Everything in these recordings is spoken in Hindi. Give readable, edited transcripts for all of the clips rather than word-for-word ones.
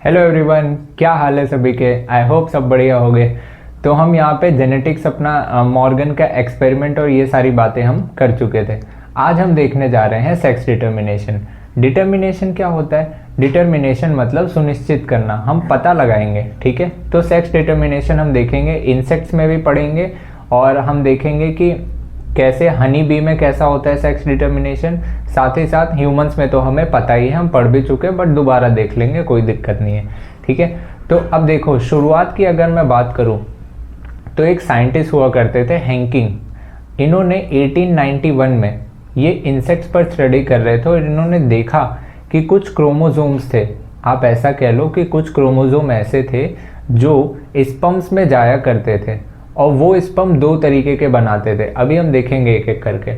हेलो एवरीवन, क्या हाल है सभी के। आई होप सब बढ़िया होंगे। तो हम यहाँ पे जेनेटिक्स अपना मॉर्गन का एक्सपेरिमेंट और ये सारी बातें हम कर चुके थे। आज हम देखने जा रहे हैं सेक्स डिटर्मिनेशन। डिटर्मिनेशन क्या होता है? डिटर्मिनेशन मतलब सुनिश्चित करना, हम पता लगाएंगे। ठीक है, तो सेक्स डिटर्मिनेशन हम देखेंगे, इंसेक्ट्स में भी पढ़ेंगे और हम देखेंगे कि कैसे हनी बी में कैसा होता है सेक्स डिटर्मिनेशन। साथ ही साथ ह्यूमंस में तो हमें पता ही है, हम पढ़ भी चुके हैं, बट दोबारा देख लेंगे, कोई दिक्कत नहीं है। ठीक है, तो अब देखो, शुरुआत की अगर मैं बात करूं तो एक साइंटिस्ट हुआ करते थे हेंकिंग। इन्होंने 1891 में ये इंसेक्ट्स पर स्टडी कर रहे थे और इन्होंने देखा कि कुछ क्रोमोसोम्स थे, आप ऐसा कह लो कि कुछ क्रोमोसोम ऐसे थे जो स्पर्म्स में जाया करते थे और वो स्पर्म दो तरीके के बनाते थे। अभी हम देखेंगे एक एक करके।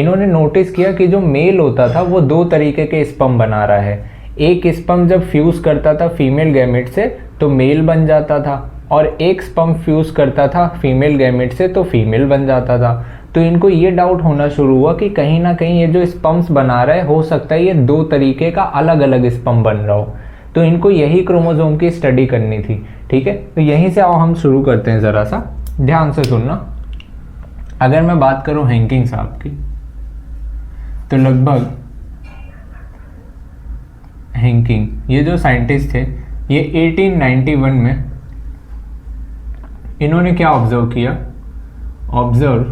इन्होंने नोटिस किया कि जो मेल होता था वो दो तरीके के स्पर्म बना रहा है। एक स्पर्म जब फ्यूज करता था फीमेल गैमेट से तो मेल बन जाता था, और एक स्पर्म फ्यूज करता था फीमेल गैमेट से तो फीमेल बन जाता था। तो इनको ये डाउट होना शुरू हुआ कि कहीं ना कहीं ये जो स्पर्म्स बना रहा है, हो सकता है ये दो तरीके का अलग अलग स्पर्म बन रहा हो। तो इनको यही क्रोमोसोम की स्टडी करनी थी। ठीक है, तो यहीं से आओ हम शुरू करते हैं, ज़रा सा ध्यान से सुनना। अगर मैं बात करूं हेंकिंग साहब की, तो लगभग हेंकिंग ये जो साइंटिस्ट थे, ये 1891 में इन्होंने क्या ऑब्जर्व किया? Observe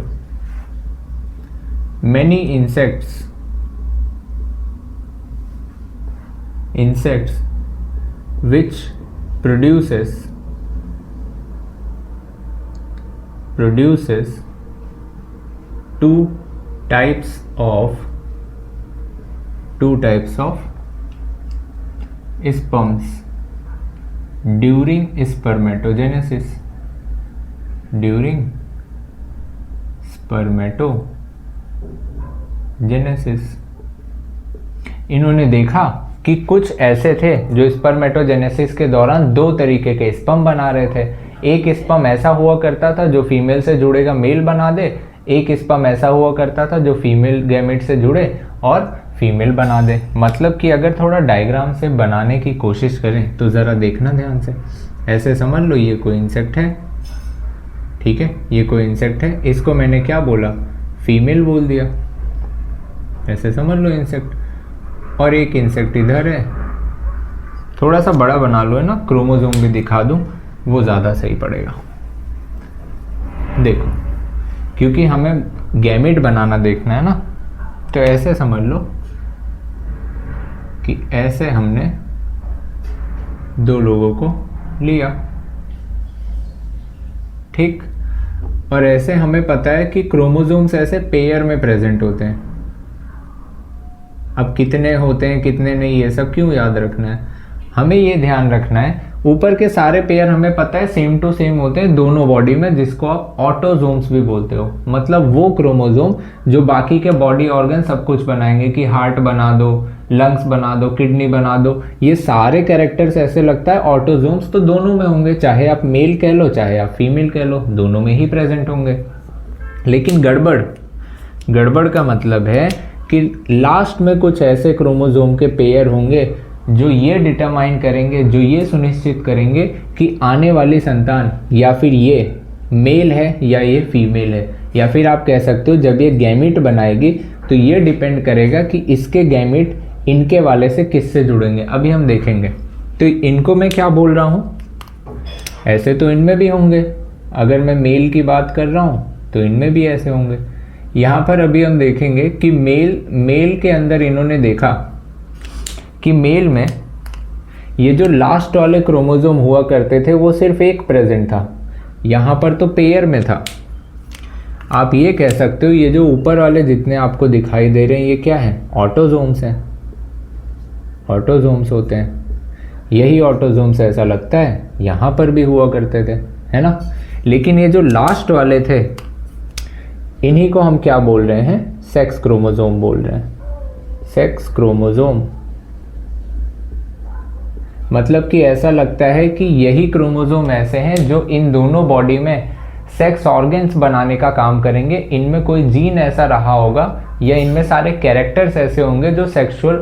many insects which produces two types of sperms during spermatogenesis. इन्होंने देखा कि कुछ ऐसे थे जो स्पर्मेटोजेनेसिस के दौरान दो तरीके के स्पर्म बना रहे थे। एक स्पर्म ऐसा हुआ करता था जो फीमेल से जुड़ेगा मेल बना दे, एक स्पर्म ऐसा हुआ करता था जो फीमेल गैमेट से जुड़े और फीमेल बना दे। मतलब कि अगर थोड़ा डायग्राम से बनाने की कोशिश करें तो ज़रा देखना ध्यान से। ऐसे समझ लो ये कोई इंसेक्ट है, ठीक है, ये कोई इंसेक्ट है, इसको मैंने क्या बोला? फीमेल बोल दिया। ऐसे समझ लो इंसेक्ट। और एक इंसेक्ट इधर है, थोड़ा सा बड़ा बना लो, है ना, क्रोमोसोम भी दिखा दूं, वो ज़्यादा सही पड़ेगा। देखो, क्योंकि हमें गैमेट बनाना देखना है ना, तो ऐसे समझ लो कि ऐसे हमने दो लोगों को लिया, ठीक, और ऐसे हमें पता है कि क्रोमोसोम्स ऐसे पेयर में प्रेजेंट होते हैं। अब कितने होते हैं कितने नहीं, ये सब क्यों याद रखना है? हमें ये ध्यान रखना है ऊपर के सारे पेयर हमें पता है सेम टू सेम होते हैं दोनों बॉडी में, जिसको आप ऑटोजोम्स भी बोलते हो। मतलब वो क्रोमोसोम जो बाकी के बॉडी ऑर्गन सब कुछ बनाएंगे, कि हार्ट बना दो, लंग्स बना दो, किडनी बना दो, ये सारे कैरेक्टर्स ऐसे लगता है ऑटोजोम्स तो दोनों में होंगे, चाहे आप मेल कह लो चाहे आप फीमेल कह लो, दोनों में ही प्रेजेंट होंगे। लेकिन गड़बड़ का मतलब है कि लास्ट में कुछ ऐसे क्रोमोसोम के पेयर होंगे जो ये डिटरमाइन करेंगे, जो ये सुनिश्चित करेंगे कि आने वाली संतान या फिर ये मेल है या ये फीमेल है, या फिर आप कह सकते हो जब ये गैमीट बनाएगी तो ये डिपेंड करेगा कि इसके गैमीट इनके वाले से किससे जुड़ेंगे। अभी हम देखेंगे। तो इनको मैं क्या बोल रहा हूँ? ऐसे तो इनमें भी होंगे, अगर मैं मेल की बात कर रहा हूँ तो इनमें भी ऐसे होंगे। यहाँ पर अभी हम देखेंगे कि मेल के अंदर इन्होंने देखा कि मेल में ये जो लास्ट वाले क्रोमोसोम हुआ करते थे वो सिर्फ एक प्रेजेंट था, यहाँ पर तो पेयर में था। आप ये कह सकते हो ये जो ऊपर वाले जितने आपको दिखाई दे रहे हैं ये क्या है? ऑटोजोम्स हैं। ऑटोजोम्स होते हैं, यही ऑटोजोम्स ऐसा लगता है यहाँ पर भी हुआ करते थे, है ना। लेकिन ये जो लास्ट वाले थे इन्हीं को हम क्या बोल रहे हैं? सेक्स क्रोमोसोम बोल रहे हैं। सेक्स क्रोमोसोम मतलब कि ऐसा लगता है कि यही क्रोमोसोम ऐसे हैं जो इन दोनों बॉडी में सेक्स ऑर्गन्स बनाने का काम करेंगे। इनमें कोई जीन ऐसा रहा होगा या इनमें सारे कैरेक्टर्स ऐसे होंगे जो सेक्सुअल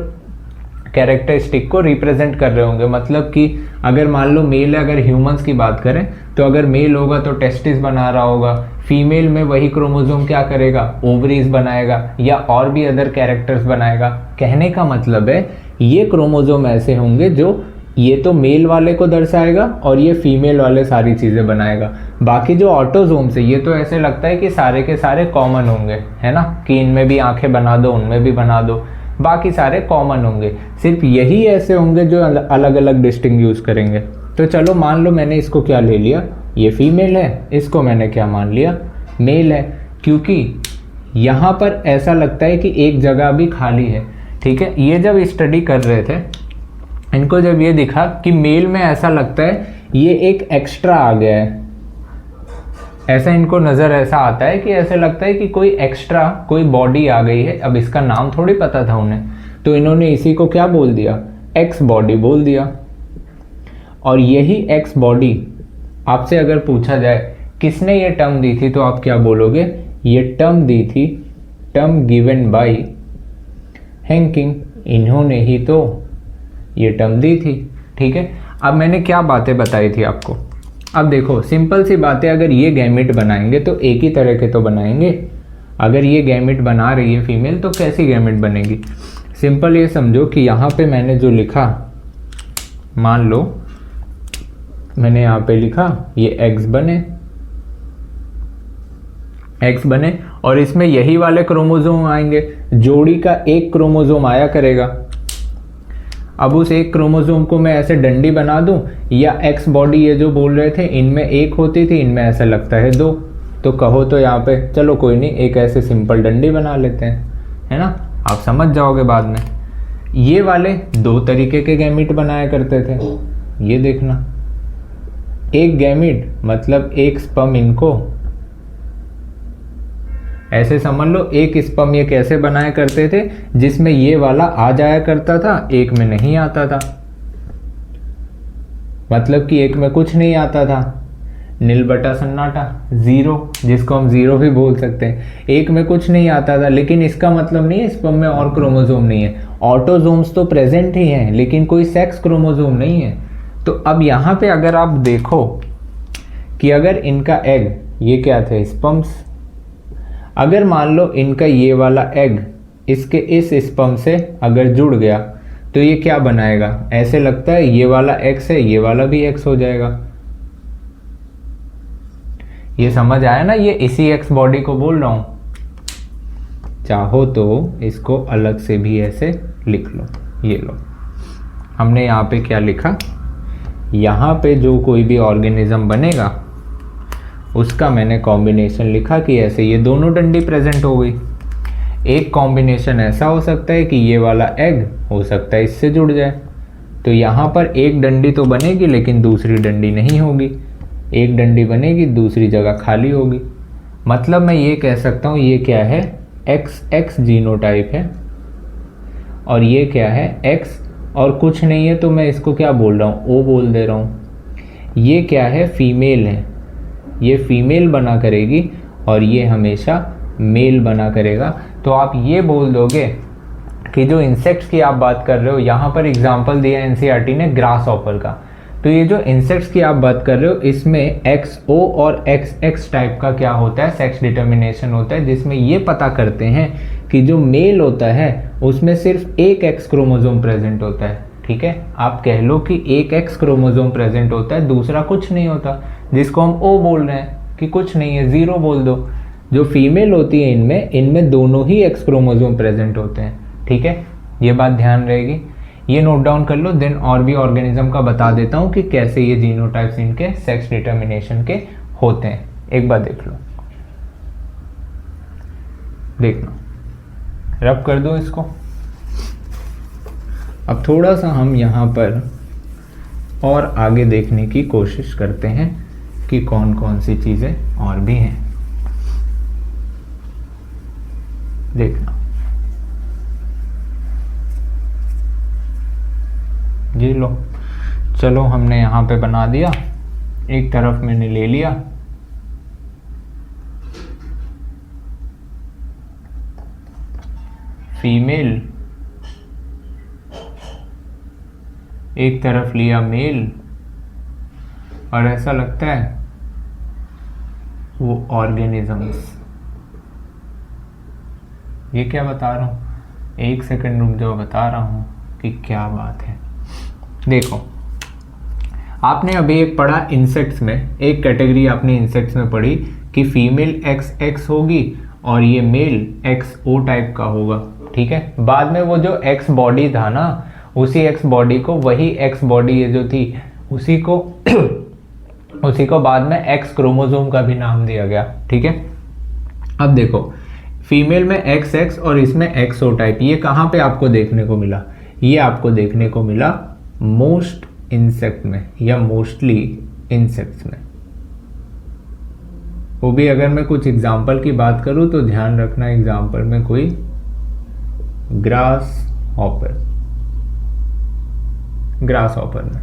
कैरेक्टरिस्टिक को रिप्रेजेंट कर रहे होंगे। मतलब कि अगर मान लो मेल है, अगर ह्यूमंस की बात करें तो अगर मेल होगा तो टेस्टिस बना रहा होगा, फीमेल में वही क्रोमोसोम क्या करेगा, ओवरीज बनाएगा या और भी अदर कैरेक्टर्स बनाएगा। कहने का मतलब है ये क्रोमोसोम ऐसे होंगे जो ये तो मेल वाले को दर्शाएगा और ये फीमेल वाले सारी चीज़ें बनाएगा। बाकी जो ऑटोजोम्स है ये तो ऐसे लगता है कि सारे के सारे कॉमन होंगे, है ना, कि इनमें भी आंखें बना दो उनमें भी बना दो, बाकी सारे कॉमन होंगे। सिर्फ यही ऐसे होंगे जो अलग अलग डिस्टिंग करेंगे। तो चलो मान लो मैंने इसको क्या ले लिया, ये फीमेल है, इसको मैंने क्या मान लिया, मेल है, क्योंकि यहाँ पर ऐसा लगता है कि एक जगह भी खाली है। ठीक है, ये जब स्टडी कर रहे थे इनको जब ये दिखा कि मेल में ऐसा लगता है ये एक एक्स्ट्रा आ गया है, ऐसा इनको नज़र ऐसा आता है कि ऐसे लगता है कि कोई एक्स्ट्रा कोई बॉडी आ गई है। अब इसका नाम थोड़ी पता था उन्हें, तो इन्होंने इसी को क्या बोल दिया, एक्स बॉडी बोल दिया। और यही एक्स बॉडी आपसे अगर पूछा जाए किसने ये टर्म दी थी, तो आप क्या बोलोगे, ये टर्म दी थी, टर्म गिवन बाय हैंकिंग, इन्होंने ही तो ये टर्म दी थी। ठीक है, अब मैंने क्या बातें बताई थी आपको। अब देखो सिंपल सी बातें, अगर ये गैमेट बनाएंगे तो एक ही तरह के तो बनाएंगे। अगर ये गैमेट बना रही है फीमेल तो कैसी गैमेट बनेगी। सिंपल ये समझो कि यहाँ पे मैंने जो लिखा, मान लो मैंने यहाँ पे लिखा ये एग्स बने और इसमें यही वाले क्रोमोसोम आएंगे, जोड़ी का एक क्रोमोसोम आया करेगा। अब उस एक क्रोमोसोम को मैं ऐसे डंडी बना दूं, या एक्स बॉडी ये जो बोल रहे थे इनमें एक होती थी, इनमें ऐसा लगता है दो, तो कहो तो यहाँ पे चलो कोई नहीं एक ऐसे सिंपल डंडी बना लेते हैं, है ना, आप समझ जाओगे बाद में। ये वाले दो तरीके के गैमीट बनाया करते थे, ये देखना, एक गैमीट मतलब एक स्पर्म, इनको ऐसे समझ लो एक स्पर्म ये कैसे बनाया करते थे, जिसमें ये वाला आ जाया करता था, एक में नहीं आता था। मतलब कि एक में कुछ नहीं आता था, नील बटा सन्नाटा, जीरो, जिसको हम जीरो भी बोल सकते हैं। एक में कुछ नहीं आता था, लेकिन इसका मतलब नहीं है स्पर्म में और क्रोमोसोम नहीं है। ऑटोजोम्स तो प्रेजेंट ही हैं, लेकिन कोई सेक्स क्रोमोसोम नहीं है। तो अब यहाँ पे अगर आप देखो कि अगर इनका एग, ये क्या थे, स्पर्म्स, अगर मान लो इनका ये वाला एग इसके इस स्पर्म से अगर जुड़ गया तो ये क्या बनाएगा, ऐसे लगता है ये वाला एक्स है, ये वाला भी एक्स हो जाएगा। ये समझ आया ना, ये इसी एक्स बॉडी को बोल रहा हूं। चाहो तो इसको अलग से भी ऐसे लिख लो, ये लो, हमने यहाँ पे क्या लिखा, यहाँ पे जो कोई भी ऑर्गेनिज्म बनेगा उसका मैंने कॉम्बिनेशन लिखा कि ऐसे ये दोनों डंडी प्रेजेंट हो गई। एक कॉम्बिनेशन ऐसा हो सकता है कि ये वाला एग हो सकता है इससे जुड़ जाए, तो यहाँ पर एक डंडी तो बनेगी लेकिन दूसरी डंडी नहीं होगी, एक डंडी बनेगी दूसरी जगह खाली होगी। मतलब मैं ये कह सकता हूँ ये क्या है, XX जीनोटाइप है, और ये क्या है X, और कुछ नहीं है तो मैं इसको क्या बोल रहा हूँ, O बोल दे रहा हूँ। ये क्या है, फीमेल है, ये फीमेल बना करेगी और ये हमेशा मेल बना करेगा। तो आप ये बोल दोगे कि जो इंसेक्ट्स की आप बात कर रहे हो, यहाँ पर एग्जांपल दिया एनसीईआरटी ने ग्रास ऑपर का, तो ये जो इंसेक्ट्स की आप बात कर रहे हो इसमें XO और XX टाइप का क्या होता है, सेक्स डिटर्मिनेशन होता है, जिसमें ये पता करते हैं कि जो मेल होता है उसमें सिर्फ एक X क्रोमोसोम प्रेजेंट होता है। ठीक है, आप कह लो कि एक X क्रोमोसोम प्रेजेंट होता है, दूसरा कुछ नहीं होता, जिसको हम O बोल रहे हैं कि कुछ नहीं है, जीरो बोल दो। जो फीमेल होती है इनमें दोनों ही X क्रोमोसोम प्रेजेंट होते हैं। ठीक है, ये बात ध्यान रहेगी, ये नोट डाउन कर लो। देन और भी ऑर्गेनिज्म का बता देता हूँ कि कैसे ये जीनोटाइप्स इनके सेक्स डिटर्मिनेशन के होते हैं। एक बार देख लो, देखना, रब कर दो इसको। अब थोड़ा सा हम यहाँ पर और आगे देखने की कोशिश करते हैं कि कौन कौन सी चीज़ें और भी हैं। देखना, ये लो, चलो हमने यहाँ पे बना दिया, एक तरफ मैंने ले लिया, फीमेल एक तरफ लिया मेल और ऐसा लगता है वो ऑर्गेनिजम्स। ये क्या बता रहा हूँ, एक सेकंड रुक जाओ, बता रहा हूँ कि क्या बात है। देखो आपने अभी एक पढ़ा इंसेक्ट्स में, एक कैटेगरी आपने इंसेक्ट्स में पढ़ी कि फीमेल XX होगी और ये मेल XO टाइप का होगा, ठीक है। बाद में वो जो X बॉडी था ना, उसी X बॉडी को, वही X बॉडी ये जो थी उसी को उसी को बाद में X क्रोमोसोम का भी नाम दिया गया, ठीक है। अब देखो फीमेल में XX और इसमें XO टाइप, ये कहाँ पे आपको देखने को मिला? ये आपको देखने को मिला मोस्ट इंसेक्ट में या मोस्टली इंसेक्ट्स में। वो भी अगर मैं कुछ एग्जाम्पल की बात करूं तो ध्यान रखना, एग्जाम्पल में कोई ग्रास हॉपर में,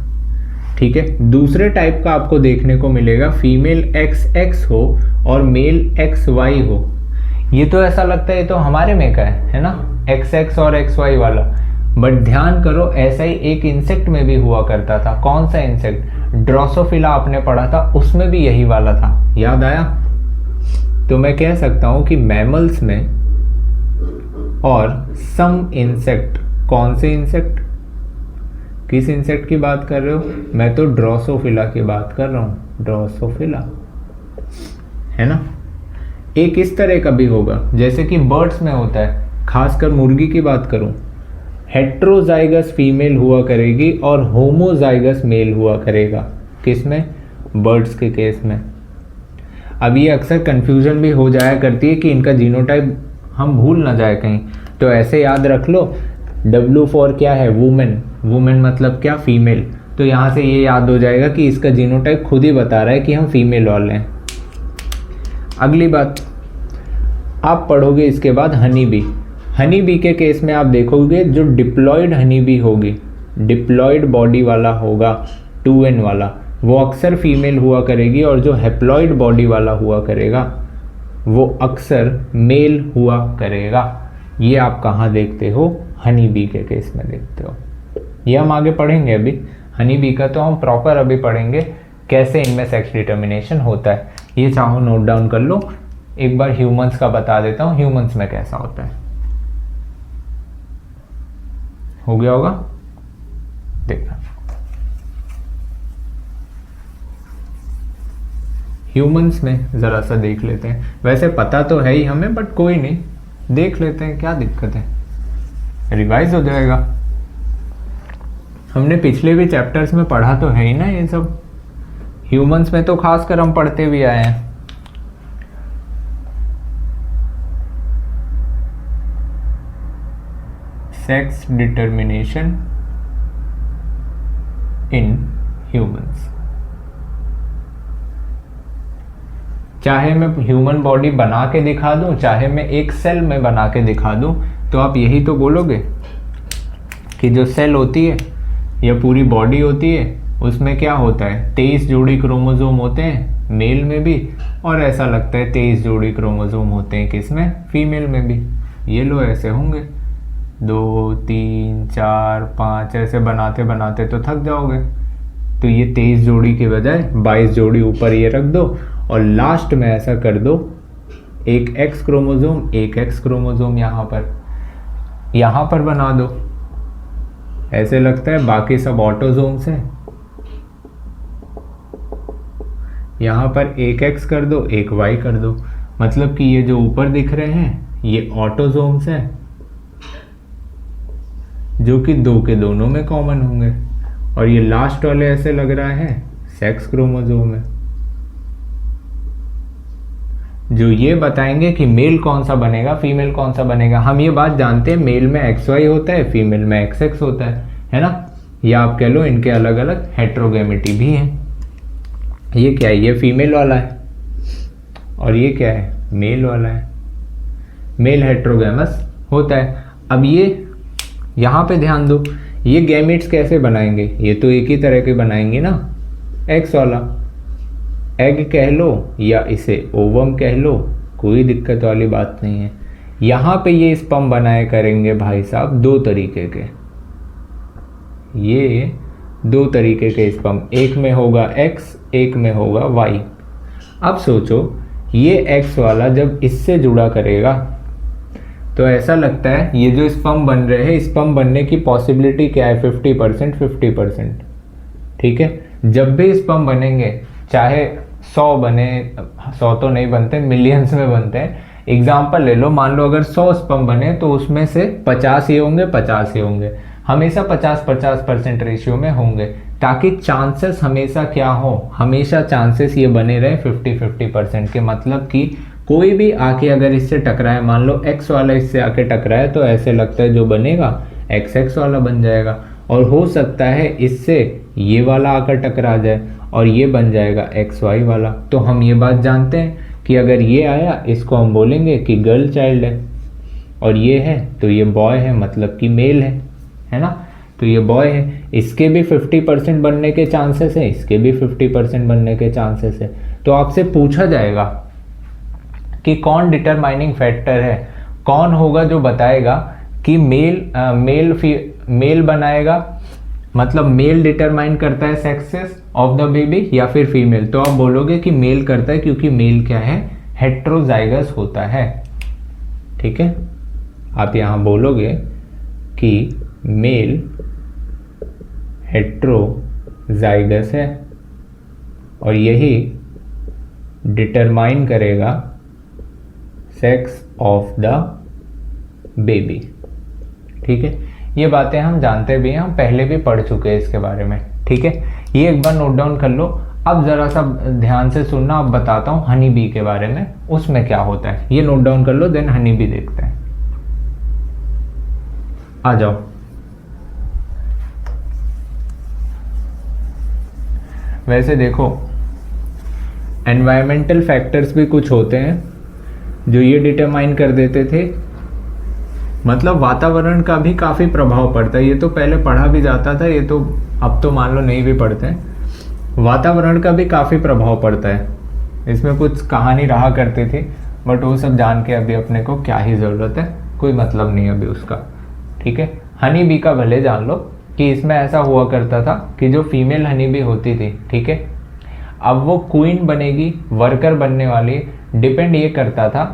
ठीक है। दूसरे टाइप का आपको देखने को मिलेगा फीमेल XX हो और मेल XY हो। ये तो ऐसा लगता है ये तो हमारे में का है ना, XX और XY वाला, बट ध्यान करो ऐसा ही एक इंसेक्ट में भी हुआ करता था। कौन सा इंसेक्ट? ड्रोसोफिला आपने पढ़ा था, उसमें भी यही वाला था, याद आया? तो मैं कह सकता हूं कि मैमल्स में और सम इंसेक्ट, कौन से इंसेक्ट, किस इंसेक्ट की बात कर रहे हो? मैं तो ड्रोसोफिला की बात कर रहा हूं, ड्रोसोफिला, है ना। एक इस तरह का भी होगा जैसे कि बर्ड्स में होता है, खासकर मुर्गी की बात करूं, हेट्रोजाइगस फीमेल हुआ करेगी और होमोजाइगस मेल हुआ करेगा। किसमें? बर्ड्स के केस में। अब ये अक्सर कंफ्यूजन भी हो जाया करती है कि इनका जीनोटाइप हम भूल ना जाए कहीं, तो ऐसे याद रख लो W4 क्या है? वुमेन। वुमेन मतलब क्या? फीमेल। तो यहाँ से ये याद हो जाएगा कि इसका जीनोटाइप खुद ही बता रहा है कि हम फीमेल वाले हैं। अगली बात आप पढ़ोगे इसके बाद हनी बी। हनी बी के केस में आप देखोगे जो डिप्लॉयड हनी बी होगी, डिप्लॉयड बॉडी वाला होगा, 2N वाला, वो अक्सर फीमेल हुआ करेगी, और जो हेप्लॉयड बॉडी वाला हुआ करेगा वो अक्सर मेल हुआ करेगा। ये आप कहाँ देखते हो? हनी बी के केस में देखते हो। ये हम आगे पढ़ेंगे, अभी हनी बी का तो हम प्रॉपर अभी पढ़ेंगे कैसे इनमें सेक्स डिटर्मिनेशन होता है। ये चाहो नोट डाउन कर लो। एक बार ह्यूमंस का बता देता हूँ, ह्यूमंस में कैसा होता है। हो गया होगा, देखना। ह्यूमंस में ज़रा सा देख लेते हैं, वैसे पता तो है ही हमें, बट कोई नहीं, देख लेते हैं, क्या दिक्कत है, रिवाइज हो जाएगा। हमने पिछले भी चैप्टर्स में पढ़ा तो है ही ना ये सब। ह्यूमंस में तो खासकर हम पढ़ते भी आए हैं। Sex determination in humans. चाहे मैं ह्यूमन बॉडी बना के दिखा दूं, चाहे मैं एक सेल में बना के दिखा दूं, तो आप यही तो बोलोगे कि जो सेल होती है या पूरी बॉडी होती है उसमें क्या होता है, 23 जोड़ी क्रोमोसोम होते हैं मेल में भी, और ऐसा लगता है 23 जोड़ी क्रोमोसोम होते हैं किसमें? फीमेल में भी। ये लो ऐसे होंगे 2 3 4 5, ऐसे बनाते बनाते तो थक जाओगे। तो ये 23 जोड़ी के बजाय 22 जोड़ी ऊपर ये रख दो, और लास्ट में ऐसा कर दो एक X क्रोमोसोम, एक X क्रोमोसोम यहाँ पर बना दो। ऐसे लगता है बाकी सब ऑटोसोम्स हैं। यहाँ पर एक X कर दो, एक Y कर दो, मतलब कि ये जो ऊपर दिख रहे हैं ये ऑटोसोम्स हैं, जो कि 2 के दोनों में कॉमन होंगे, और ये लास्ट वाले ऐसे लग रहा है सेक्स क्रोमोसोम है, जो ये बताएंगे कि मेल कौन सा बनेगा, फीमेल कौन सा बनेगा। हम ये बात जानते हैं मेल में XY होता है, फीमेल में XX होता है ना। या आप कह लो इनके अलग अलग हेट्रोगेमिटी भी हैं। ये क्या है? ये फीमेल वाला है, और ये क्या है? मेल वाला है। मेल हेट्रोगेमस होता है। अब ये यहाँ पे ध्यान दो, ये गैमेट्स कैसे बनाएंगे? ये तो एक ही तरह के बनाएंगे ना, X वाला, एग कह लो या इसे ओवम कह लो, कोई दिक्कत वाली बात नहीं है। यहाँ पे ये स्पर्म बनाए करेंगे भाई साहब 2 तरीके के। ये दो तरीके के स्पर्म, एक में होगा X, एक में होगा Y। अब सोचो ये X वाला जब इससे जुड़ा करेगा तो ऐसा लगता है ये जो स्पर्म बन रहे हैं, स्पर्म बनने की पॉसिबिलिटी क्या है, 50%, 50%। ठीक है, जब भी स्पर्म बनेंगे, चाहे 100 बने, 100 तो नहीं बनते, मिलियंस में बनते हैं। एग्जाम्पल ले लो, मान लो अगर 100 स्पर्म बने तो उसमें से 50 ये होंगे, 50 ये होंगे, हमेशा 50-50% रेशियो में होंगे, ताकि चांसेस हमेशा क्या हो, हमेशा चांसेस ये बने रहे 50-50% के। मतलब कि कोई भी आके अगर इससे टकराए, मान लो X वाला इससे आके टकराए, तो ऐसे लगता है जो बनेगा XX वाला बन जाएगा। और हो सकता है इससे ये वाला आकर टकरा जाए और ये बन जाएगा XY वाला। तो हम ये बात जानते हैं कि अगर ये आया, इसको हम बोलेंगे कि गर्ल चाइल्ड है, और ये है तो ये बॉय है, मतलब कि मेल है ना। तो ये बॉय है, इसके भी 50% बनने के चांसेस है, इसके भी 50% बनने के चांसेस है। तो आपसे पूछा जाएगा कि कौन डिटरमाइनिंग फैक्टर है, कौन होगा जो बताएगा कि मेल बनाएगा, मतलब मेल डिटरमाइन करता है सेक्सेस ऑफ द बेबी, या फिर फीमेल। तो आप बोलोगे कि मेल करता है, क्योंकि मेल क्या है, हेट्रोजाइगस होता है। ठीक है, आप यहां बोलोगे कि मेल हेट्रोजाइगस है और यही डिटरमाइन करेगा सेक्स ऑफ द बेबी। ठीक है, ये बातें हम जानते भी हैं, हम पहले भी पढ़ चुके हैं इसके बारे में। ठीक है, ये एक बार नोट डाउन कर लो। अब ज़रा सा ध्यान से सुनना, अब बताता हूँ हनी बी के बारे में, उसमें क्या होता है, ये नोट डाउन कर लो, देन हनी बी देखते हैं। आ जाओ। वैसे देखो, एनवायरमेंटल फैक्टर्स भी कुछ होते हैं जो ये डिटरमाइन कर देते थे, मतलब वातावरण का भी काफ़ी प्रभाव पड़ता है। ये तो पहले पढ़ा भी जाता था, ये तो अब तो मान लो नहीं भी पढ़ते हैं। वातावरण का भी काफ़ी प्रभाव पड़ता है, इसमें कुछ कहानी रहा करती थी, बट वो सब जान के अभी अपने को क्या ही ज़रूरत है, कोई मतलब नहीं अभी उसका। ठीक है, हनी बी का भले जान लो कि इसमें ऐसा हुआ करता था कि जो फीमेल हनी बी होती थी, ठीक है, अब वो क्वीन बनेगी, वर्कर बनने वाली, डिपेंड ये करता था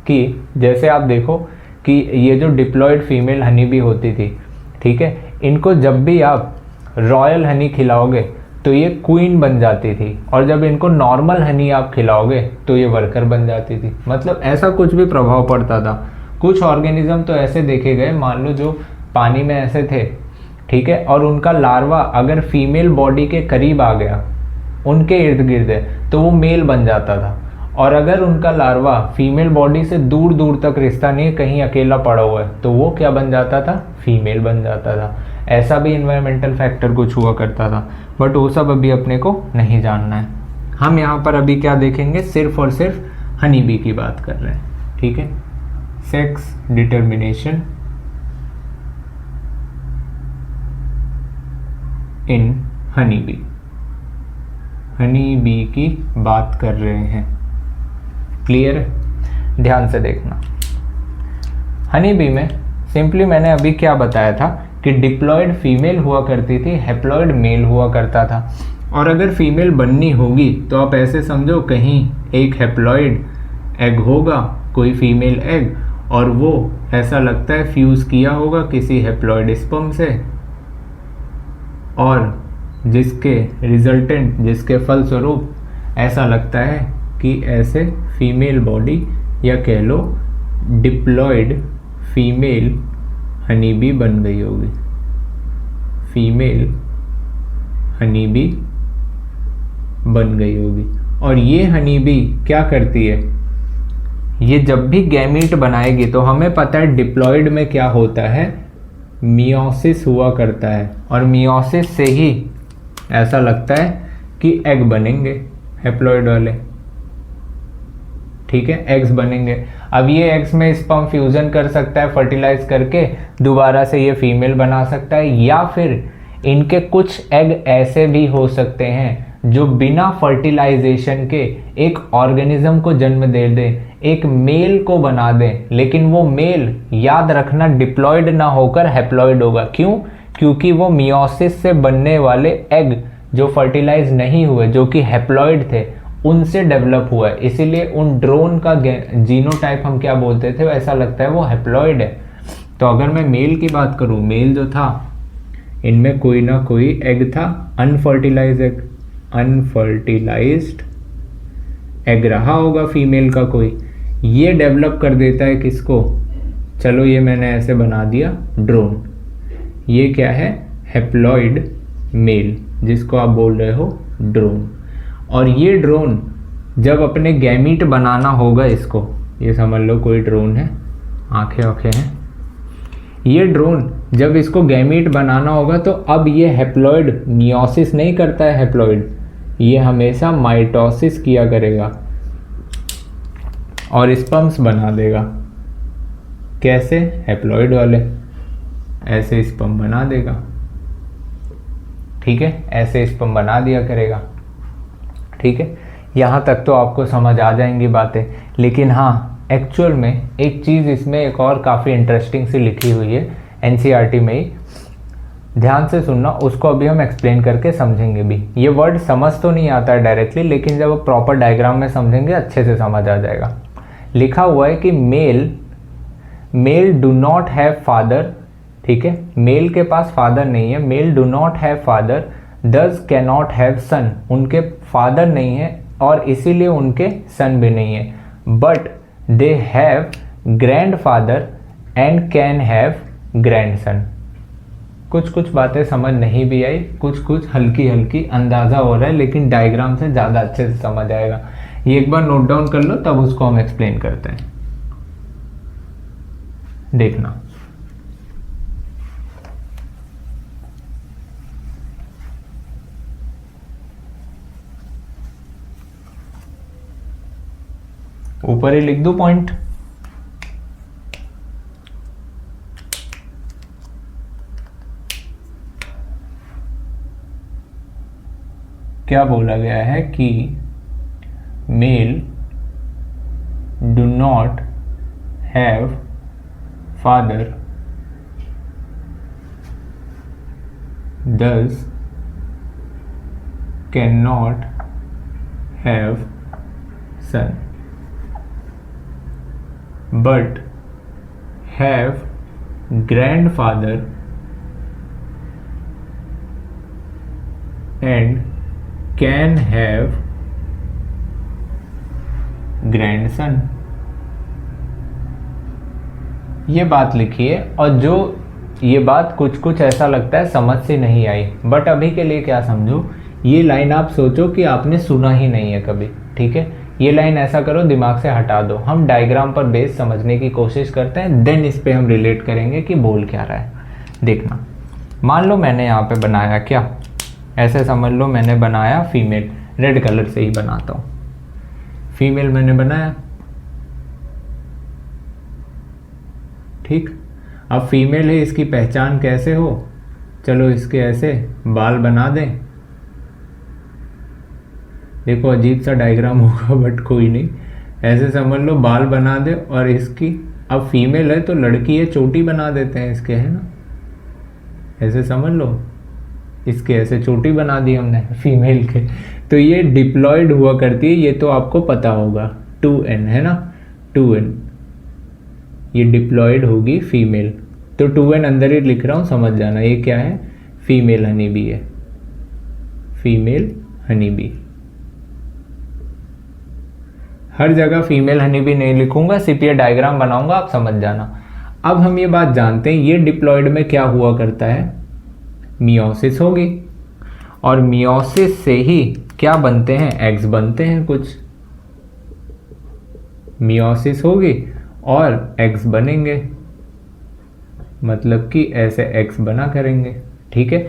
कि जैसे आप देखो कि ये जो डिप्लॉयड फीमेल हनी बी होती थी, ठीक है, इनको जब भी आप रॉयल हनी खिलाओगे तो ये क्वीन बन जाती थी, और जब इनको नॉर्मल हनी आप खिलाओगे तो ये वर्कर बन जाती थी। मतलब ऐसा कुछ भी प्रभाव पड़ता था। कुछ ऑर्गेनिज्म तो ऐसे देखे गए, मान लो जो पानी में ऐसे थे, ठीक है, और उनका लार्वा अगर फीमेल बॉडी के करीब आ गया, उनके इर्द गिर्द है, तो वो मेल बन जाता था। और अगर उनका लार्वा फीमेल बॉडी से दूर दूर तक रिश्ता नहीं, कहीं अकेला पड़ा हुआ है, तो वो क्या बन जाता था, फीमेल बन जाता था। ऐसा भी इन्वायरमेंटल फैक्टर कुछ हुआ करता था, बट वो सब अभी अपने को नहीं जानना है। हम यहाँ पर अभी क्या देखेंगे, सिर्फ और सिर्फ हनी बी की बात कर रहे हैं। ठीक है, sex determination in honey bee, honey bee की बात कर रहे हैं। क्लियर है, ध्यान से देखना। हनी बी में सिंपली मैंने अभी क्या बताया था कि डिप्लॉयड फीमेल हुआ करती थी, हैप्लॉयड मेल हुआ करता था। और अगर फीमेल बननी होगी तो आप ऐसे समझो, कहीं एक हैप्लॉयड एग होगा, कोई फीमेल एग, और वो ऐसा लगता है फ्यूज़ किया होगा किसी हैप्लॉयड स्पर्म से, और जिसके रिजल्टेंट, जिसके फलस्वरूप ऐसा लगता है कि ऐसे फीमेल बॉडी, या कह लो डिप्लॉयड फीमेल हनी बी बन गई होगी, फीमेल हनी बी बन गई होगी। और ये हनी बी क्या करती है, ये जब भी गैमीट बनाएगी, तो हमें पता है डिप्लॉयड में क्या होता है, मियोसिस हुआ करता है, और मियोसिस से ही ऐसा लगता है कि एग बनेंगे हैप्लॉयड वाले। ठीक है, एग्स बनेंगे। अब ये एग्स में स्पर्म फ्यूजन कर सकता है, फर्टिलाइज करके दोबारा से ये फीमेल बना सकता है, या फिर इनके कुछ एग ऐसे भी हो सकते हैं जो बिना फर्टिलाइजेशन के एक ऑर्गेनिज्म को जन्म दे दे, एक मेल को बना दे, लेकिन वो मेल याद रखना डिप्लॉयड ना होकर हैप्लॉयड होगा। क्यों? क्योंकि वो मियोसिस से बनने वाले एग जो फर्टिलाइज नहीं हुए, जो कि हैप्लॉइड थे, उनसे डेवलप हुआ है। इसीलिए उन ड्रोन का जीनोटाइप हम क्या बोलते थे, ऐसा लगता है वो हैप्लॉइड है। तो अगर मैं मेल की बात करूं, मेल जो था इनमें कोई ना कोई एग था, अनफर्टिलाइज एग, अनफर्टिलाइज्ड एग रहा होगा फीमेल का कोई, ये डेवलप कर देता है किसको, चलो ये मैंने ऐसे बना दिया ड्रोन, ये क्या है, हैप्लॉइड मेल, जिसको आप बोल रहे हो ड्रोन। और ये ड्रोन जब अपने गैमीट बनाना होगा इसको, ये समझ लो कोई ड्रोन है, आंखें आंखें हैं, ये ड्रोन जब इसको गैमीट बनाना होगा तो अब ये हैप्लॉइड मियोसिस नहीं करता है, हैप्लॉइड ये हमेशा माइटोसिस किया करेगा और स्पर्म्स बना देगा। कैसे, हैप्लॉइड वाले ऐसे स्पर्म बना देगा, ठीक है, ऐसे स्पर्म बना दिया करेगा, ठीक है। यहाँ तक तो आपको समझ आ जाएंगी बातें, लेकिन हाँ एक्चुअल में एक चीज़ इसमें एक और काफ़ी इंटरेस्टिंग सी लिखी हुई है एनसीईआरटी में ही, ध्यान से सुनना, उसको अभी हम एक्सप्लेन करके समझेंगे भी। ये वर्ड समझ तो नहीं आता है डायरेक्टली, लेकिन जब प्रॉपर डायग्राम में समझेंगे अच्छे से समझ आ जाएगा। लिखा हुआ है कि male do not have father, ठीक है, मेल के पास फादर नहीं है, male do not have father thus can not have son, उनके फादर नहीं है और इसीलिए उनके सन भी नहीं है, but they have grandfather and can have grand son. कुछ कुछ बातें समझ नहीं भी आई, कुछ कुछ हल्की हल्की अंदाज़ा हो रहा है, लेकिन डायग्राम से ज़्यादा अच्छे से समझ आएगा। ये एक बार नोट डाउन कर लो, तब उसको हम एक्सप्लेन करते हैं, देखना। ऊपर ही लिख दूं पॉइंट, क्या बोला गया है कि male do not have father thus cannot have son but have grandfather and can have grandson। ये बात लिखी है, और जो ये बात कुछ कुछ ऐसा लगता है समझ से नहीं आई, बट अभी के लिए क्या समझो, ये लाइन आप सोचो कि आपने सुना ही नहीं है कभी, ठीक है। ये लाइन ऐसा करो, दिमाग से हटा दो, हम डायग्राम पर बेस समझने की कोशिश करते हैं, देन इस पे हम रिलेट करेंगे कि बोल क्या रहा है। देखना, मान लो मैंने यहाँ पे बनाया क्या, ऐसे समझ लो मैंने बनाया फीमेल, रेड कलर से ही बनाता हूँ, फीमेल मैंने बनाया, ठीक। अब फीमेल है, इसकी पहचान कैसे हो, चलो इसके ऐसे बाल बना दें, देखो अजीब सा डायग्राम होगा बट कोई नहीं, ऐसे समझ लो बाल बना दे, और इसकी अब फीमेल है तो लड़की है, चोटी बना देते हैं इसके, है ना, ऐसे समझ लो, इसके ऐसे चोटी बना दी हमने फीमेल के, तो ये डिप्लॉयड हुआ करती है, ये तो आपको पता होगा, 2n है ना, 2n, ये डिप्लॉयड होगी फीमेल, तो 2n अंदर ही लिख रहा हूँ, समझ जाना ये क्या है, फीमेल हनी बी है, फीमेल हनी बी। हर जगह फीमेल हनी बी नहीं लिखूंगा, सिर्फ ये डायग्राम बनाऊंगा, आप समझ जाना। अब हम ये बात जानते हैं, ये डिप्लॉयड में क्या हुआ करता है, मियोसिस होगी, और मियोसिस से ही क्या बनते हैं, एग्स बनते हैं, कुछ मियोसिस होगी और एग्स बनेंगे, मतलब कि ऐसे एग्स बना करेंगे, ठीक है।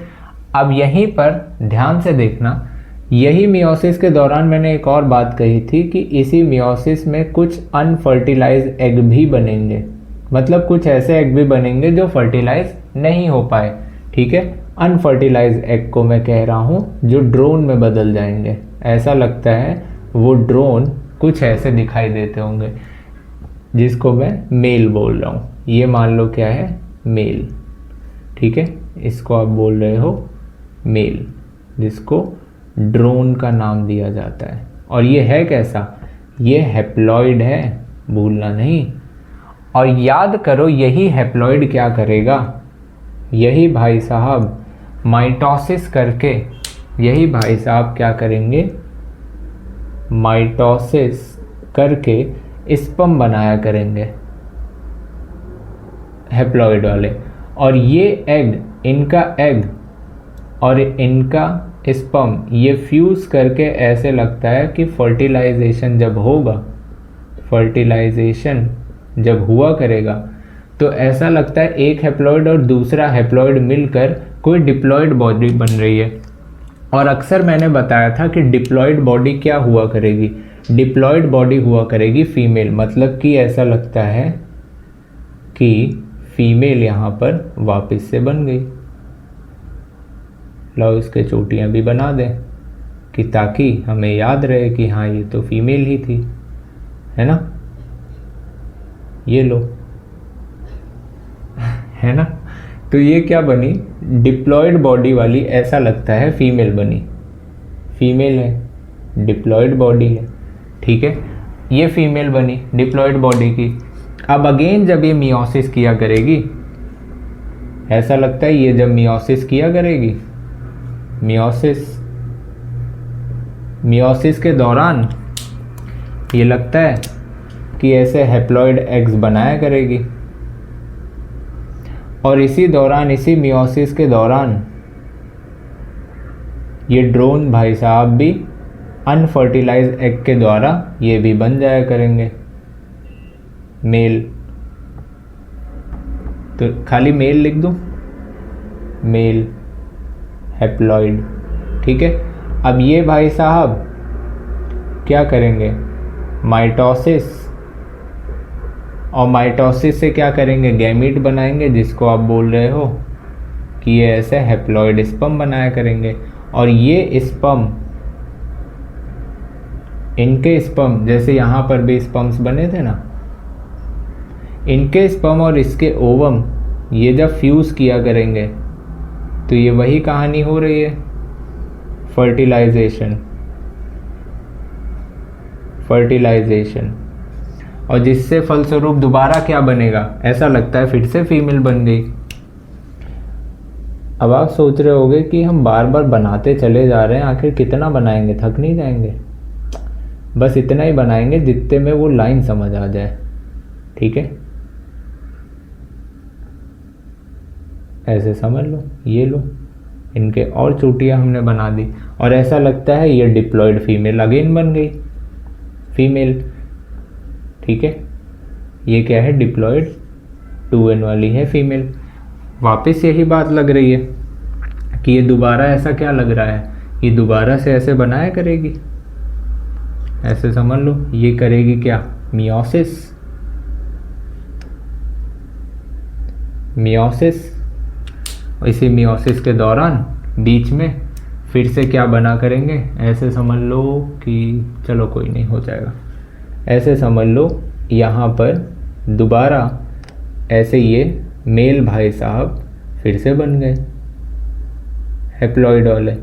अब यहीं पर ध्यान से देखना, यही मियोसिस के दौरान मैंने एक और बात कही थी कि इसी मियोसिस में कुछ अनफर्टिलाइज एग भी बनेंगे, मतलब कुछ ऐसे एग भी बनेंगे जो फर्टिलाइज नहीं हो पाए, ठीक है। अनफर्टिलाइज एग को मैं कह रहा हूँ जो ड्रोन में बदल जाएंगे, ऐसा लगता है वो ड्रोन कुछ ऐसे दिखाई देते होंगे, जिसको मैं मेल बोल रहा हूँ, ये मान लो क्या है, मेल, ठीक है, इसको आप बोल रहे हो मेल, जिसको ड्रोन का नाम दिया जाता है। और ये है कैसा, ये हैप्लॉइड है, भूलना नहीं। और याद करो यही हैप्लॉइड क्या करेगा, यही भाई साहब माइटोसिस करके, यही भाई साहब क्या करेंगे, माइटोसिस करके स्पर्म बनाया करेंगे हैप्लॉइड वाले। और ये एग, इनका एग और इनका स्पर्म ये फ्यूज करके ऐसे लगता है कि फर्टिलाइजेशन जब होगा, फर्टिलाइजेशन जब हुआ करेगा तो ऐसा लगता है एक हैप्लॉइड और दूसरा हैप्लॉइड मिलकर कोई डिप्लॉइड बॉडी बन रही है। और अक्सर मैंने बताया था कि डिप्लॉइड बॉडी क्या हुआ करेगी, डिप्लॉइड बॉडी हुआ करेगी फीमेल, मतलब कि ऐसा लगता है कि फीमेल यहाँ पर वापस से बन गई। लो इसके चोटियाँ भी बना दें कि ताकि हमें याद रहे कि हाँ ये तो फीमेल ही थी, है ना, ये लो है ना। तो ये क्या बनी, डिप्लॉइड बॉडी वाली, ऐसा लगता है फीमेल बनी, फीमेल है, डिप्लॉइड बॉडी है, ठीक है, ये फीमेल बनी डिप्लॉइड बॉडी की। अब अगेन जब ये मियोसिस किया करेगी, ऐसा लगता है ये जब मियोसिस किया करेगी, मियोसिस के दौरान ये लगता है कि ऐसे हैप्लॉइड एग्स बनाया करेगी। और इसी दौरान, इसी मियोसिस के दौरान ये ड्रोन भाई साहब भी अनफर्टिलाइज एग के द्वारा ये भी बन जाया करेंगे मेल। तो खाली मेल लिख दूं, मेल हैप्लॉइड, ठीक है। अब ये भाई साहब क्या करेंगे, माइटोसिस, और माइटोसिस से क्या करेंगे, गैमीट बनाएंगे, जिसको आप बोल रहे हो कि ये ऐसे हैप्लॉइड स्पर्म बनाया करेंगे। और ये स्पर्म, इनके स्पर्म, जैसे यहाँ पर भी स्पर्म्स बने थे ना, इनके स्पर्म और इसके ओवम ये जब फ्यूज किया करेंगे तो ये वही कहानी हो रही है, फर्टिलाइजेशन, और जिससे फलस्वरूप दोबारा क्या बनेगा, ऐसा लगता है फिर से फीमेल बन गई। अब आप सोच रहे होगे कि हम बार बार बनाते चले जा रहे हैं, आखिर कितना बनाएंगे, थक नहीं जाएंगे। बस इतना ही बनाएंगे जितने में वो लाइन समझ आ जाए, ठीक है, ऐसे समझ लो, ये लो, इनके और चोटियाँ हमने बना दी, और ऐसा लगता है ये डिप्लॉइड फीमेल अगेन बन गई, फीमेल, ठीक है। ये क्या है, डिप्लॉइड 2n वाली है फीमेल। वापस यही बात लग रही है कि ये दोबारा ऐसा क्या लग रहा है, ये दोबारा से ऐसे बनाया करेगी, ऐसे समझ लो, ये करेगी क्या, मियोसिस, इसी मियोसिस के दौरान बीच में फिर से क्या बना करेंगे, ऐसे समझ लो कि चलो कोई नहीं, हो जाएगा, ऐसे समझ लो यहाँ पर दोबारा ऐसे ये मेल भाई साहब फिर से बन गए हैप्लॉइड वाले,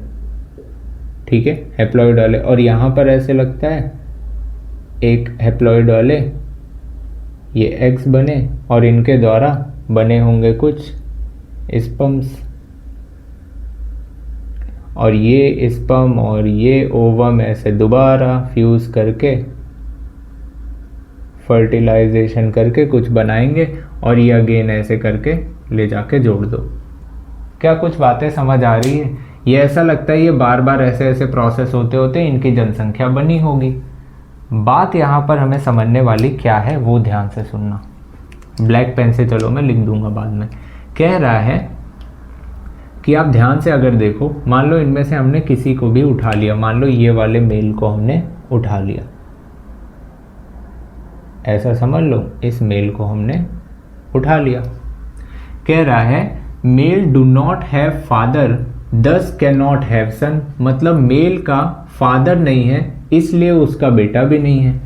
ठीक है, हैप्लॉइड वाले। और यहाँ पर ऐसे लगता है एक हैप्लॉइड वाले ये एग्स बने और इनके द्वारा बने होंगे कुछ स्पर्म्स, और ये स्पर्म और ये ओवम ऐसे दोबारा फ्यूज करके फर्टिलाइजेशन करके कुछ बनाएंगे, और ये अगेन ऐसे करके ले जाके जोड़ दो। क्या कुछ बातें समझ आ रही है? ये ऐसा लगता है ये बार बार ऐसे ऐसे प्रोसेस होते होते इनकी जनसंख्या बनी होगी। बात यहाँ पर हमें समझने वाली क्या है वो ध्यान से सुनना। ब्लैक पेन से चलो मैं लिख दूंगा बाद में। कह रहा है कि आप ध्यान से अगर देखो, मान लो इनमें से हमने किसी को भी उठा लिया, मान लो ये वाले मेल को हमने उठा लिया, ऐसा समझ लो इस मेल को हमने उठा लिया। कह रहा है male do not have father thus can not have son, मतलब मेल का फादर नहीं है इसलिए उसका बेटा भी नहीं है।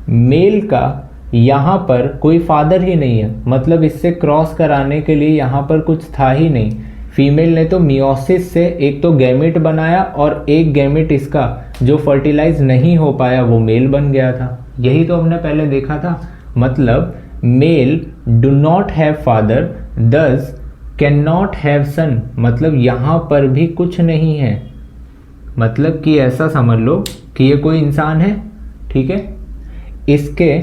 मेल का यहाँ पर कोई फादर ही नहीं है, मतलब इससे क्रॉस कराने के लिए यहाँ पर कुछ था ही नहीं। फीमेल ने तो मियोसिस से एक तो गैमेट बनाया और एक गैमेट इसका जो फर्टिलाइज नहीं हो पाया वो मेल बन गया था। यही तो हमने पहले देखा था। मतलब male do not have father thus can not have son, मतलब यहाँ पर भी कुछ नहीं है। मतलब कि ऐसा समझ लो कि ये कोई इंसान है, ठीक है, इसके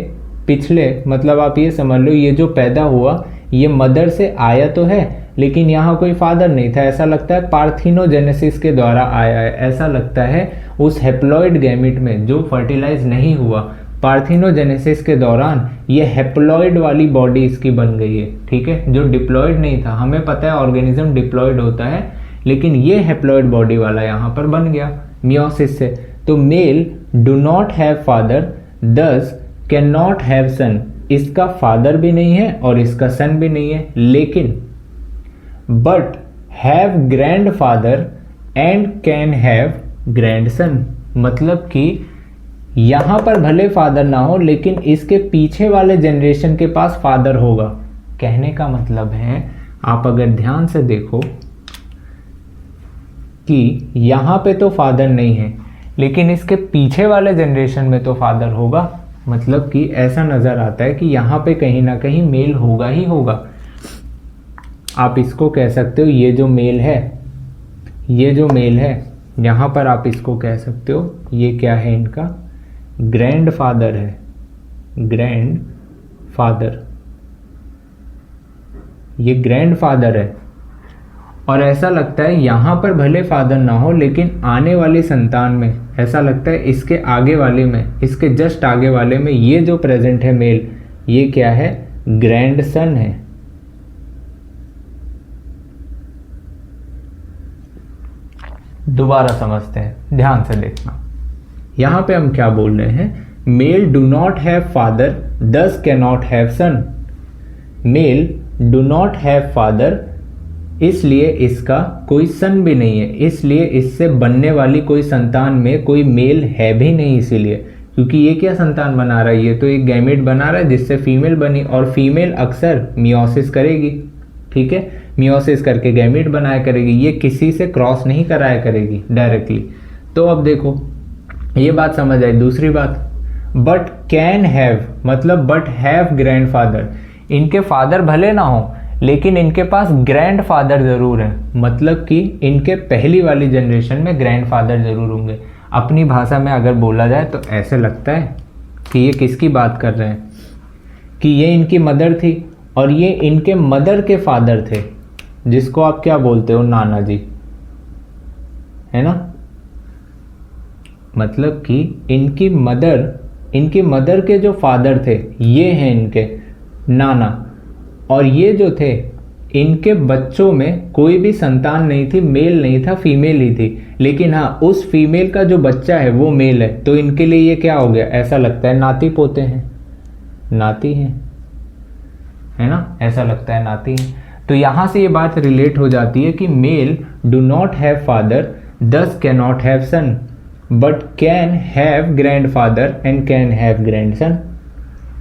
पिछले, मतलब आप ये समझ लो ये जो पैदा हुआ ये मदर से आया तो है, लेकिन यहाँ कोई फादर नहीं था। ऐसा लगता है पार्थिनोजेनेसिस के द्वारा आया है। ऐसा लगता है उस हेप्लॉइड गैमेट में जो फर्टिलाइज नहीं हुआ, पार्थिनोजेनेसिस के दौरान ये हेप्लॉइड वाली बॉडी इसकी बन गई है, ठीक है, जो डिप्लॉइड नहीं था। हमें पता है ऑर्गेनिज्म डिप्लॉइड होता है, लेकिन ये हेप्लॉइड बॉडी वाला यहाँ पर बन गया मियोसिस से। तो male do not have father thus can not have son, इसका फादर भी नहीं है और इसका सन भी नहीं है, लेकिन but have grandfather and can have grand son. मतलब कि यहां पर भले फादर ना हो लेकिन इसके पीछे वाले जनरेशन के पास फादर होगा। कहने का मतलब है, आप अगर ध्यान से देखो कि यहां पे तो फादर नहीं है लेकिन इसके पीछे वाले जनरेशन में तो फादर होगा। मतलब कि ऐसा नजर आता है कि यहाँ पे कहीं ना कहीं मेल होगा ही होगा। आप इसको कह सकते हो ये जो मेल है, ये जो मेल है यहाँ पर आप इसको कह सकते हो ये क्या है, इनका ग्रैंड फादर है, ग्रैंड फादर, ये ग्रैंड फादर है। और ऐसा लगता है यहाँ पर भले फादर ना हो लेकिन आने वाली संतान में ऐसा लगता है इसके आगे वाले में, इसके जस्ट आगे वाले में ये जो प्रेजेंट है मेल, ये क्या है, ग्रैंड सन है। दोबारा समझते हैं, ध्यान से देखना। यहाँ पे हम क्या बोल रहे हैं, male do not have father thus can not have son. Male do not have father, इसलिए इसका कोई सन भी नहीं है, इसलिए इससे बनने वाली कोई संतान में कोई मेल है भी नहीं। इसीलिए क्योंकि ये क्या संतान बना रहा है, ये तो एक गैमेट बना रहा है जिससे फीमेल बनी, और फीमेल अक्सर मियोसिस करेगी, ठीक है, मियोसिस करके गैमेट बनाया करेगी, ये किसी से क्रॉस नहीं कराया करेगी डायरेक्टली। तो अब देखो ये बात समझ आई। दूसरी बात, बट कैन हैव, मतलब बट हैव ग्रैंड फादर, इनके फादर भले ना हो लेकिन इनके पास ग्रैंड फादर जरूर है। मतलब कि इनके पहली वाली जनरेशन में ग्रैंड फादर जरूर होंगे। अपनी भाषा में अगर बोला जाए तो ऐसे लगता है कि ये किसकी बात कर रहे हैं, कि ये इनकी मदर थी और ये इनके मदर के फादर थे, जिसको आप क्या बोलते हो, नाना जी, है ना। मतलब कि इनकी मदर के जो फादर थे ये हैं इनके नाना, और ये जो थे इनके बच्चों में कोई भी संतान नहीं थी, मेल नहीं था, फीमेल ही थी। लेकिन हाँ, उस फीमेल का जो बच्चा है वो मेल है, तो इनके लिए ये क्या हो गया, ऐसा लगता है नाती पोते हैं, नाती हैं, है ना, ऐसा लगता है नाती हैं। तो यहाँ से ये बात रिलेट हो जाती है कि male do not have father thus can not have son but can have grandfather and can have grandson,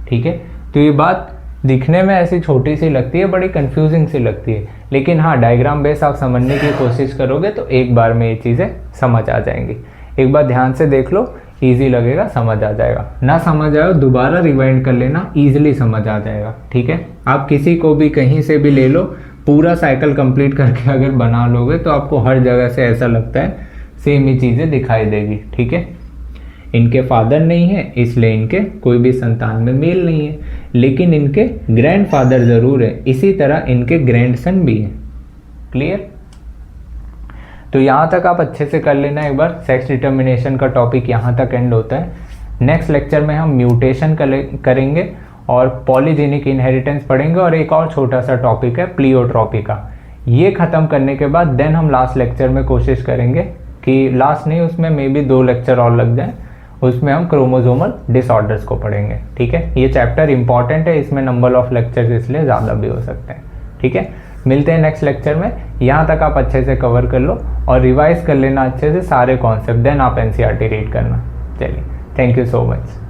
ठीक है। तो ये बात दिखने में ऐसी छोटी सी लगती है, बड़ी कंफ्यूजिंग सी लगती है, लेकिन हाँ डायग्राम बेस आप समझने की कोशिश करोगे तो एक बार में ये चीज़ें समझ आ जाएंगी। एक बार ध्यान से देख लो, इजी लगेगा, समझ आ जाएगा। ना समझ आए दोबारा रिवाइंड कर लेना, ईजिली समझ आ जाएगा, ठीक है। आप किसी को भी कहीं से भी ले लो, पूरा साइकिल कंप्लीट करके अगर बना लोगे तो आपको हर जगह से ऐसा लगता है सेम ही चीज़ें दिखाई देगी, ठीक है। इनके फादर नहीं है इसलिए इनके कोई भी संतान में मेल नहीं है, लेकिन इनके ग्रैंड फादर जरूर है, इसी तरह इनके ग्रैंड सन भी है। क्लियर। तो यहाँ तक आप अच्छे से कर लेना एक बार। सेक्स डिटर्मिनेशन का टॉपिक यहाँ तक एंड होता है। नेक्स्ट लेक्चर में हम म्यूटेशन करेंगे और पॉलीजेनिक इनहेरिटेंस पढ़ेंगे, और एक और छोटा सा टॉपिक है प्लियोट्रॉपी का। ये ख़त्म करने के बाद देन हम लास्ट लेक्चर में कोशिश करेंगे कि लास्ट नहीं, उसमें मे बी 2 लेक्चर और लग जाए, उसमें हम क्रोमोसोमल डिसऑर्डर्स को पढ़ेंगे, ठीक है। ये चैप्टर इंपॉर्टेंट है, इसमें नंबर ऑफ लेक्चर्स इसलिए ज़्यादा भी हो सकते हैं, ठीक है। मिलते हैं नेक्स्ट लेक्चर में। यहाँ तक आप अच्छे से कवर कर लो और रिवाइज कर लेना अच्छे से सारे कॉन्सेप्ट, देन आप एनसीईआरटी रीड करना। चलिए, थैंक यू सो मच।